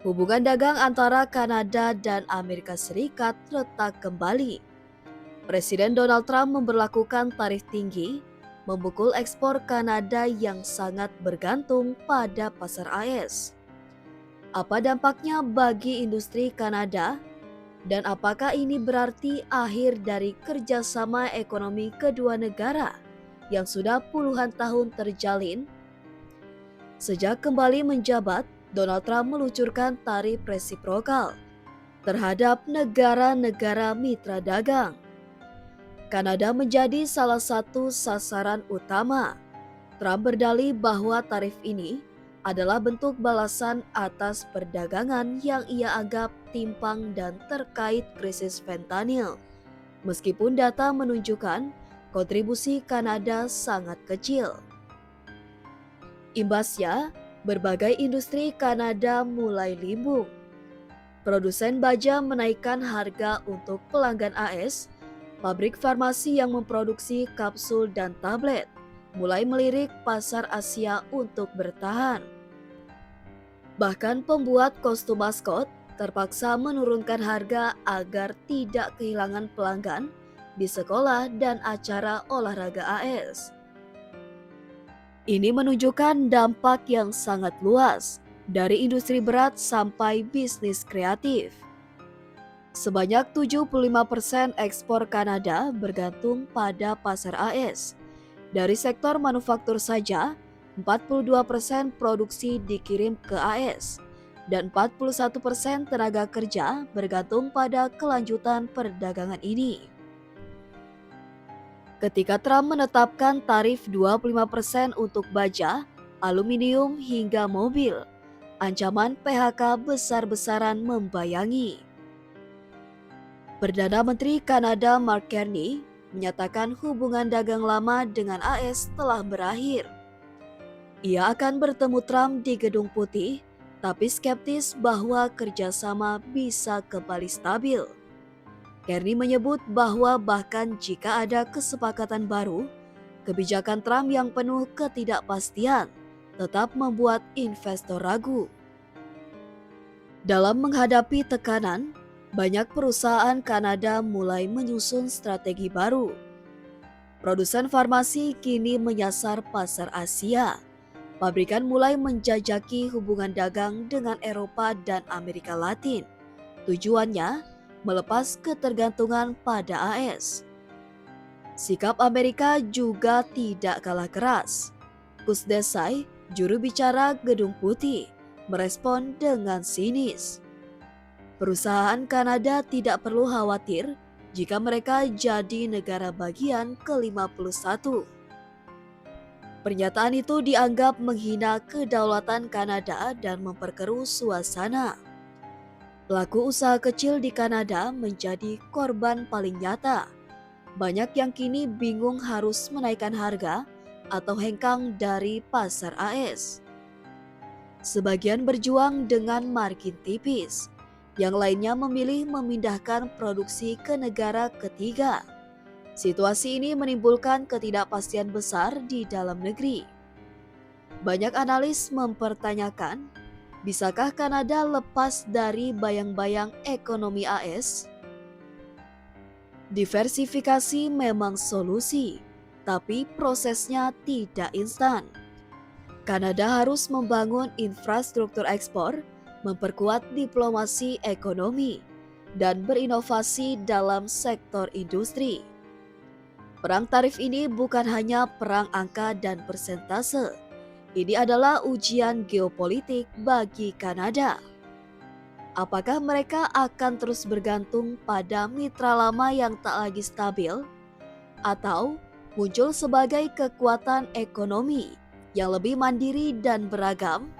Hubungan dagang antara Kanada dan Amerika Serikat retak kembali. Presiden Donald Trump memberlakukan tarif tinggi, memukul ekspor Kanada yang sangat bergantung pada pasar AS. Apa dampaknya bagi industri Kanada? Dan apakah ini berarti akhir dari kerjasama ekonomi kedua negara yang sudah puluhan tahun terjalin? Sejak kembali menjabat, Donald Trump meluncurkan tarif resiprokal terhadap negara-negara mitra dagang. Kanada menjadi salah satu sasaran utama. Trump berdalih bahwa tarif ini adalah bentuk balasan atas perdagangan yang ia anggap timpang dan terkait krisis fentanyl. Meskipun data menunjukkan kontribusi Kanada sangat kecil. Imbasnya, berbagai industri Kanada mulai limbung. Produsen baja menaikkan harga untuk pelanggan AS, pabrik farmasi yang memproduksi kapsul dan tablet mulai melirik pasar Asia untuk bertahan. Bahkan pembuat kostum maskot terpaksa menurunkan harga agar tidak kehilangan pelanggan di sekolah dan acara olahraga AS. Ini menunjukkan dampak yang sangat luas, dari industri berat sampai bisnis kreatif. Sebanyak 75% ekspor Kanada bergantung pada pasar AS. Dari sektor manufaktur saja, 42% produksi dikirim ke AS, dan 41% tenaga kerja bergantung pada kelanjutan perdagangan ini. Ketika Trump menetapkan tarif 25% untuk baja, aluminium hingga mobil, ancaman PHK besar-besaran membayangi. Perdana Menteri Kanada Mark Carney menyatakan hubungan dagang lama dengan AS telah berakhir. Ia akan bertemu Trump di Gedung Putih, tapi skeptis bahwa kerjasama bisa kembali stabil. Carney menyebut bahwa bahkan jika ada kesepakatan baru, kebijakan Trump yang penuh ketidakpastian tetap membuat investor ragu. Dalam menghadapi tekanan, banyak perusahaan Kanada mulai menyusun strategi baru. Produsen farmasi kini menyasar pasar Asia. Pabrikan mulai menjajaki hubungan dagang dengan Eropa dan Amerika Latin. Tujuannya melepas ketergantungan pada AS. Sikap Amerika juga tidak kalah keras. Gus Desai, juru bicara Gedung Putih, merespon dengan sinis. Perusahaan Kanada tidak perlu khawatir jika mereka jadi negara bagian ke-51. Pernyataan itu dianggap menghina kedaulatan Kanada dan memperkeruh suasana. Pelaku usaha kecil di Kanada menjadi korban paling nyata. Banyak yang kini bingung harus menaikkan harga atau hengkang dari pasar AS. Sebagian berjuang dengan margin tipis, yang lainnya memilih memindahkan produksi ke negara ketiga. Situasi ini menimbulkan ketidakpastian besar di dalam negeri. Banyak analis mempertanyakan, bisakah Kanada lepas dari bayang-bayang ekonomi AS? Diversifikasi memang solusi, tapi prosesnya tidak instan. Kanada harus membangun infrastruktur ekspor, memperkuat diplomasi ekonomi, dan berinovasi dalam sektor industri. Perang tarif ini bukan hanya perang angka dan persentase. Ini adalah ujian geopolitik bagi Kanada. Apakah mereka akan terus bergantung pada mitra lama yang tak lagi stabil? Atau muncul sebagai kekuatan ekonomi yang lebih mandiri dan beragam?